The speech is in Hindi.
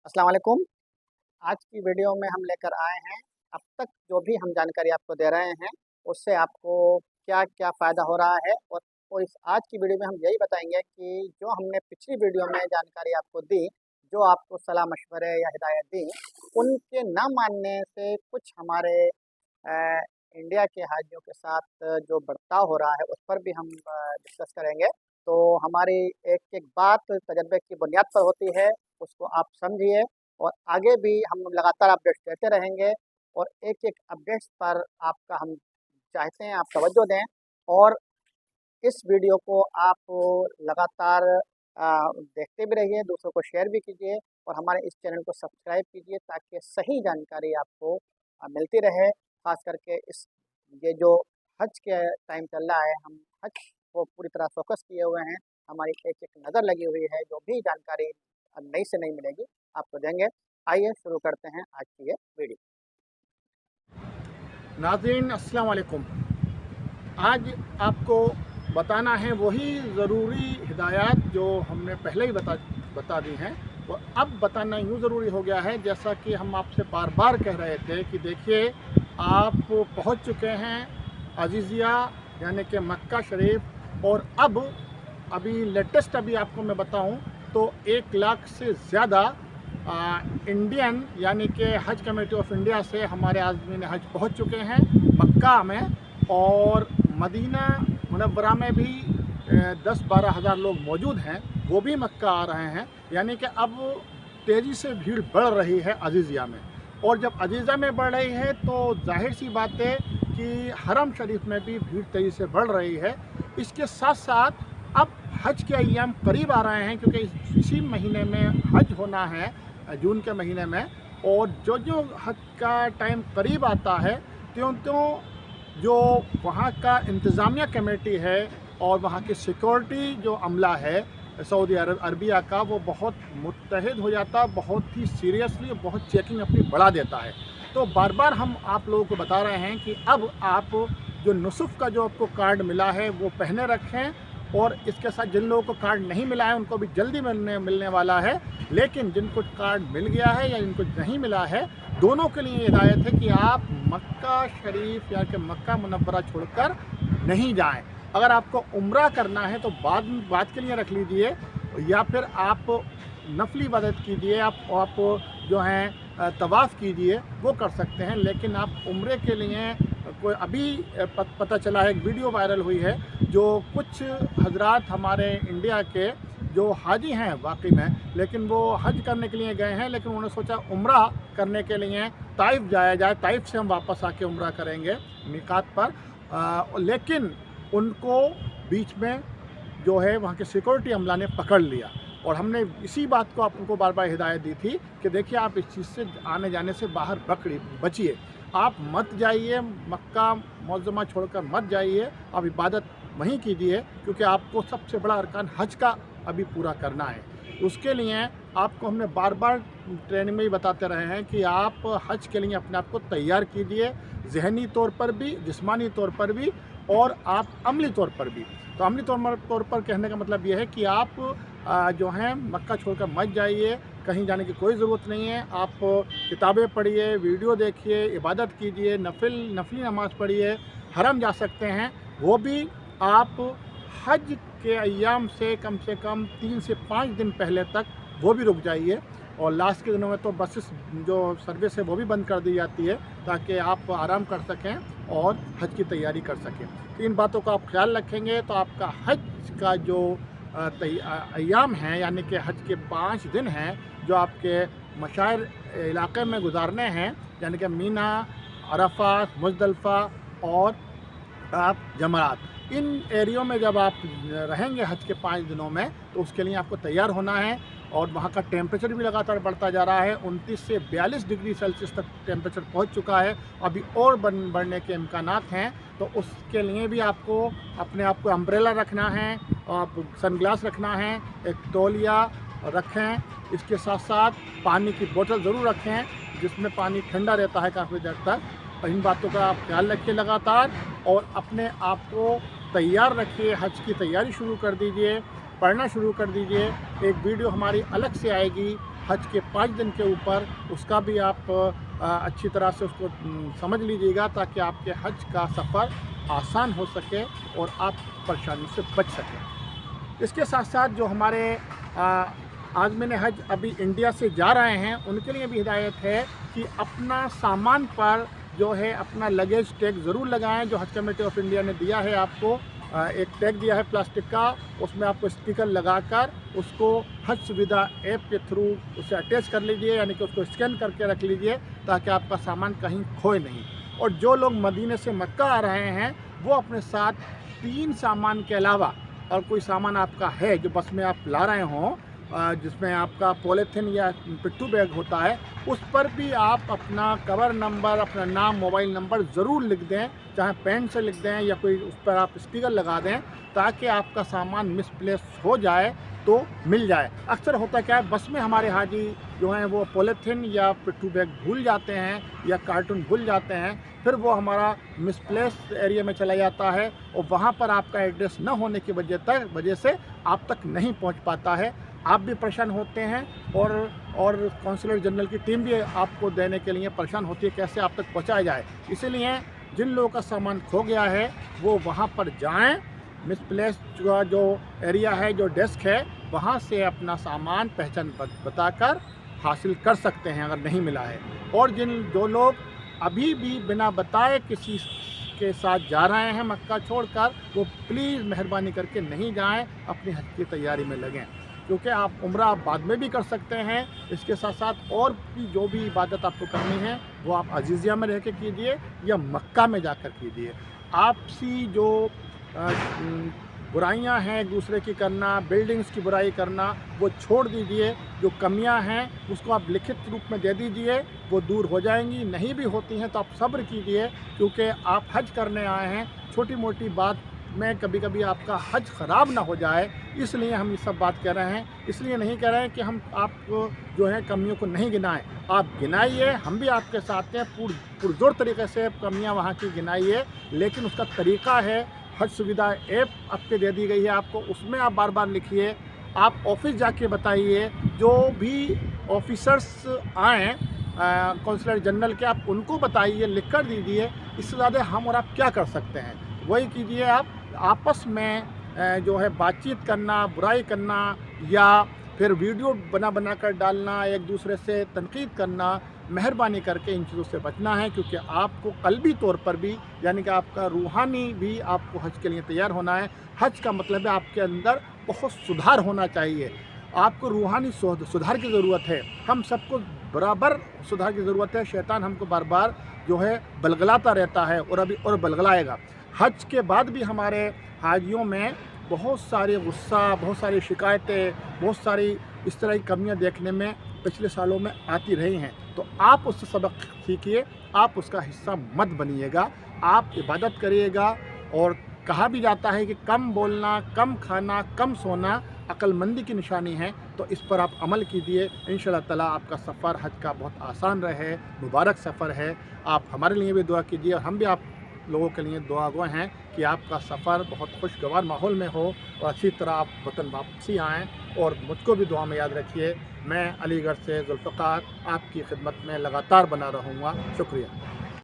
अस्सलाम वालेकुम। आज की वीडियो में हम लेकर आए हैं, अब तक जो भी हम जानकारी आपको दे रहे हैं, उससे आपको क्या-क्या फ़ायदा हो रहा है और इस आज की वीडियो में हम यही बताएँगे कि जो हमने पिछली वीडियो में जानकारी आपको दी, जो आपको सलाह-मशवरे या हिदायत दी, उनके ना मानने से कुछ हमारे अ, इंडिया के हाजियों के साथ जो बर्ताव हो रहा है, उस पर भी हम डिस्कस करेंगे। तो हमारी एक-एक बात तजर्बे की बुनियाद पर होती है, उसको आप समझिए और आगे भी हम लगातार अपडेट्स देते रहेंगे और एक-एक अपडेट्स पर आपका हम चाहते हैं आप तवज्जो दें और इस वीडियो को आप लगातार देखते भी रहिए, दूसरों को शेयर भी कीजिए और हमारे इस चैनल को सब्सक्राइब कीजिए ताकि सही जानकारी आपको मिलती रहे। ख़ास करके इस ये जो हज के टाइम चल रहा है, हम हज को पूरी तरह फ़ोकस किए हुए हैं। हमारी एक-एक नज़र लगी हुई है, जो भी जानकारी नई से नई मिलेगी, आपको देंगे। आइए शुरू करते हैं आज की ये वीडियो। नाज़रीन अस्सलाम वालेकुम। आज आपको बताना है वही ज़रूरी हिदायत जो हमने पहले ही बता दी हैं। वो अब बताना यूँ ज़रूरी हो गया है जैसा कि हम आपसे बार बार कह रहे थे कि देखिए आप पहुँच चुके हैं अज़ीज़िया यानी कि मक्का शरीफ। और अब अभी लेटेस्ट आपको मैं बताऊं तो 1 लाख से ज़्यादा इंडियन यानी कि हज कमेटी ऑफ इंडिया से हमारे आज़मीन हज पहुंच चुके हैं मक्का में। और मदीना मुनव्वरा में भी 10-12 हज़ार लोग मौजूद हैं, वो भी मक्का आ रहे हैं। यानी कि अब तेज़ी से भीड़ बढ़ रही है अज़ीज़िया में। और जब अज़ीज़िया में बढ़ रही है तो जाहिर सी बात है कि हरम शरीफ में भी भीड़ तेज़ी से बढ़ रही है। इसके साथ साथ अब हज के अय्याम करीब आ रहे हैं क्योंकि इसी महीने में हज होना है, जून के महीने में। और जो जो हज का टाइम करीब आता है त्यों त्यों जो वहाँ का इंतज़ामिया कमेटी है और वहाँ की सिक्योरिटी जो अमला है सऊदी अरबिया का, वो बहुत मुत्तहिद हो जाता है, बहुत ही सीरियसली बहुत चेकिंग अपनी बढ़ा देता है। तो बार बार हम आप लोगों को बता रहे हैं कि अब आप जो नुसुफ़ का जो आपको कार्ड मिला है वो पहने रखें। और इसके साथ जिन लोगों को कार्ड नहीं मिला है उनको भी जल्दी मिलने वाला है। लेकिन जिनको कार्ड मिल गया है या जिनको नहीं मिला है, दोनों के लिए हिदायत है कि आप मक्का शरीफ या कि मक्का मुनव्वरा छोड़कर नहीं जाएं। अगर आपको उम्रा करना है तो बाद के लिए रख लीजिए, या फिर आप नफली इबादत कीजिए, आप जो हैं तवाफ़ कीजिए, वो कर सकते हैं। लेकिन आप उम्रे के लिए कोई अभी पता चला है, एक वीडियो वायरल हुई है जो कुछ हजरात हमारे इंडिया के जो हाजी हैं वाकई में, लेकिन वो हज करने के लिए गए हैं, लेकिन उन्होंने सोचा उम्रा करने के लिए ताइफ जाया जाए, ताइफ से हम वापस आके उम्रा करेंगे मिकात पर। लेकिन उनको बीच में जो है वहाँ के सिक्योरिटी अमला ने पकड़ लिया। और हमने इसी बात को आपको बार बार हिदायत दी थी कि देखिए आप इस चीज़ से आने जाने से बाहर बचिए। आप मत जाइए, मक्का मुअज़्ज़मा छोड़कर मत जाइए, आप इबादत वहीं कीजिए क्योंकि आपको सबसे बड़ा अरकान हज का अभी पूरा करना है। उसके लिए आपको हमने बार बार ट्रेनिंग में ही बताते रहे हैं कि आप हज के लिए अपने आप को तैयार कीजिए, ज़हनी तौर पर भी, जिस्मानी तौर पर भी और आप अमली तौर पर भी। तो अमली तौर पर कहने का मतलब ये है कि आप जो हैं मक्का छोड़कर मत जाइए, कहीं जाने की कोई ज़रूरत नहीं है। आप किताबें पढ़िए, वीडियो देखिए, इबादत कीजिए, नफली नमाज़ पढ़िए, हरम जा सकते हैं। वो भी आप हज के अय्याम से कम 3 से 5 दिन पहले तक वो भी रुक जाइए। और लास्ट के दिनों में तो बसेस जो सर्विस है वो भी बंद कर दी जाती है ताकि आप आराम कर सकें और हज की तैयारी कर सकें। तो इन बातों का आप ख्याल रखेंगे तो आपका हज का जो अय्याम हैं यानी कि हज के 5 दिन हैं जो आपके मशायर इलाक़े में गुजारने हैं, यानी कि मीना, अरफात, मुज़दलिफ़ा और आप जमरात, इन एरियो में जब आप रहेंगे हज के 5 दिनों में तो उसके लिए आपको तैयार होना है। और वहाँ का टेम्परेचर भी लगातार बढ़ता जा रहा है, 29 से 42 डिग्री सेल्सियस तक टेम्परेचर पहुँच चुका है, अभी और बढ़ने के इम्कानात हैं। तो उसके लिए भी आपको अपने आप को अम्ब्रेला रखना है, आप सनग्लास रखना है, एक तौलिया रखें। इसके साथ साथ पानी की बोतल ज़रूर रखें जिसमें पानी ठंडा रहता है काफ़ी देर तक। इन बातों का आप ख्याल रखिए लगातार और अपने आप को तैयार रखिए। हज की तैयारी शुरू कर दीजिए, पढ़ना शुरू कर दीजिए। एक वीडियो हमारी अलग से आएगी हज के 5 दिन के ऊपर, उसका भी आप अच्छी तरह से उसको समझ लीजिएगा, ताकि आपके हज का सफ़र आसान हो सके और आप परेशानी से बच सकें। इसके साथ साथ जो हमारे आज़मीन हज अभी इंडिया से जा रहे हैं, उनके लिए भी हिदायत है कि अपना सामान पर जो है अपना लगेज टैग ज़रूर लगाएं, जो हज कमेटी ऑफ इंडिया ने दिया है आपको। एक टैग दिया है प्लास्टिक का, उसमें आपको स्टिकर लगाकर उसको हज सुविधा ऐप के थ्रू उसे अटैच कर लीजिए, यानी कि उसको स्कैन करके रख लीजिए, ताकि आपका सामान कहीं खोए नहीं। और जो लोग मदीने से मक्का आ रहे हैं, वो अपने साथ 3 सामान के अलावा और कोई सामान आपका है जो बस में आप ला रहे हों, जिसमें आपका पॉलीथीन या पिट्ठू बैग होता है, उस पर भी आप अपना कवर नंबर, अपना नाम, मोबाइल नंबर ज़रूर लिख दें, चाहे पेन से लिख दें या कोई उस पर आप स्टिकर लगा दें, ताकि आपका सामान मिसप्लेस हो जाए तो मिल जाए। अक्सर होता क्या है, बस में हमारे हाजी जो हैं वो पॉलीथीन या पिट्ठू बैग भूल जाते हैं या कार्टून भूल जाते हैं, फिर वो हमारा मिसप्लेस एरिया में चला जाता है और वहाँ पर आपका एड्रेस न होने की वजह से आप तक नहीं पहुँच पाता है। आप भी परेशान होते हैं और कौंसलर जनरल की टीम भी आपको देने के लिए परेशान होती है, कैसे आप तक पहुंचाया जाए। इसीलिए जिन लोगों का सामान खो गया है वो वहां पर जाएं, मिसप्लेस जो एरिया है, जो डेस्क है, वहां से अपना सामान पहचान बताकर हासिल कर सकते हैं अगर नहीं मिला है। और जो लोग अभी भी बिना बताए किसी के साथ जा रहे हैं मक्का छोड़कर, वो प्लीज़ मेहरबानी करके नहीं जाएं, अपनी हज की तैयारी में लगें, क्योंकि आप उम्रा आप बाद में भी कर सकते हैं। इसके साथ साथ और भी जो भी इबादत आपको करनी है वो आप अजीज़िया में रह के कीजिए या मक्का में जाकर कीजिए। आपसी जो बुराइयां हैं एक दूसरे की करना, बिल्डिंग्स की बुराई करना, वो छोड़ दीजिए। जो कमियां हैं उसको आप लिखित रूप में दे दीजिए, वो दूर हो जाएंगी। नहीं भी होती हैं तो आप सब्र कीजिए, क्योंकि आप हज करने आए हैं। छोटी मोटी बात में कभी कभी आपका हज ख़राब ना हो जाए, इसलिए हम ये सब बात कह रहे हैं। इसलिए नहीं कह रहे हैं कि हम आपको जो है कमियों को नहीं गिनाएं, आप गिनाइए, हम भी आपके साथ हैं। पुरजोर तरीके से कमियां वहाँ की गिनाइए, लेकिन उसका तरीका है, हज सुविधा ऐप आपके दे दी गई है आपको, उसमें आप बार बार लिखिए। आप ऑफिस जाके बताइए, जो भी ऑफिसर्स आएँ कौंसलर जनरल के, आप उनको बताइए, लिख कर दीजिए। इससे ज़्यादा हम और आप क्या कर सकते हैं, वही कीजिए। आप आपस में जो है बातचीत करना, बुराई करना या फिर वीडियो बना कर डालना, एक दूसरे से तनकीद करना, मेहरबानी करके इन चीज़ों से बचना है। क्योंकि आपको कल्बी तौर पर भी, यानी कि आपका रूहानी भी आपको हज के लिए तैयार होना है। हज का मतलब है आपके अंदर बहुत सुधार होना चाहिए। आपको रूहानी सुधार की ज़रूरत है, हम सबको बराबर सुधार की ज़रूरत है। शैतान हमको बार बार जो है बलगलाता रहता है और अभी और बलगलाएगा। हज के बाद भी हमारे हाजियों में बहुत सारे गुस्सा, बहुत सारी शिकायतें, बहुत सारी इस तरह की कमियां देखने में पिछले सालों में आती रही हैं। तो आप उससे सबक सीखिए, आप उसका हिस्सा मत बनिएगा, आप इबादत करिएगा। और कहा भी जाता है कि कम बोलना, कम खाना, कम सोना अक्लमंदी की निशानी है। तो इस पर आप अमल कीजिए, इंशाअल्लाह ताला आपका सफ़र हज का बहुत आसान रहे, मुबारक सफ़र है। आप हमारे लिए भी दुआ कीजिए और हम भी आप लोगों के लिए दुआगो हैं कि आपका सफ़र बहुत खुशगवार माहौल में हो और अच्छी तरह आप वतन वापसी आएँ। और मुझको भी दुआ में याद रखिए। मैं अलीगढ़ से जुल्फ़िकार आपकी खिदमत में लगातार बना रहूँगा। शुक्रिया।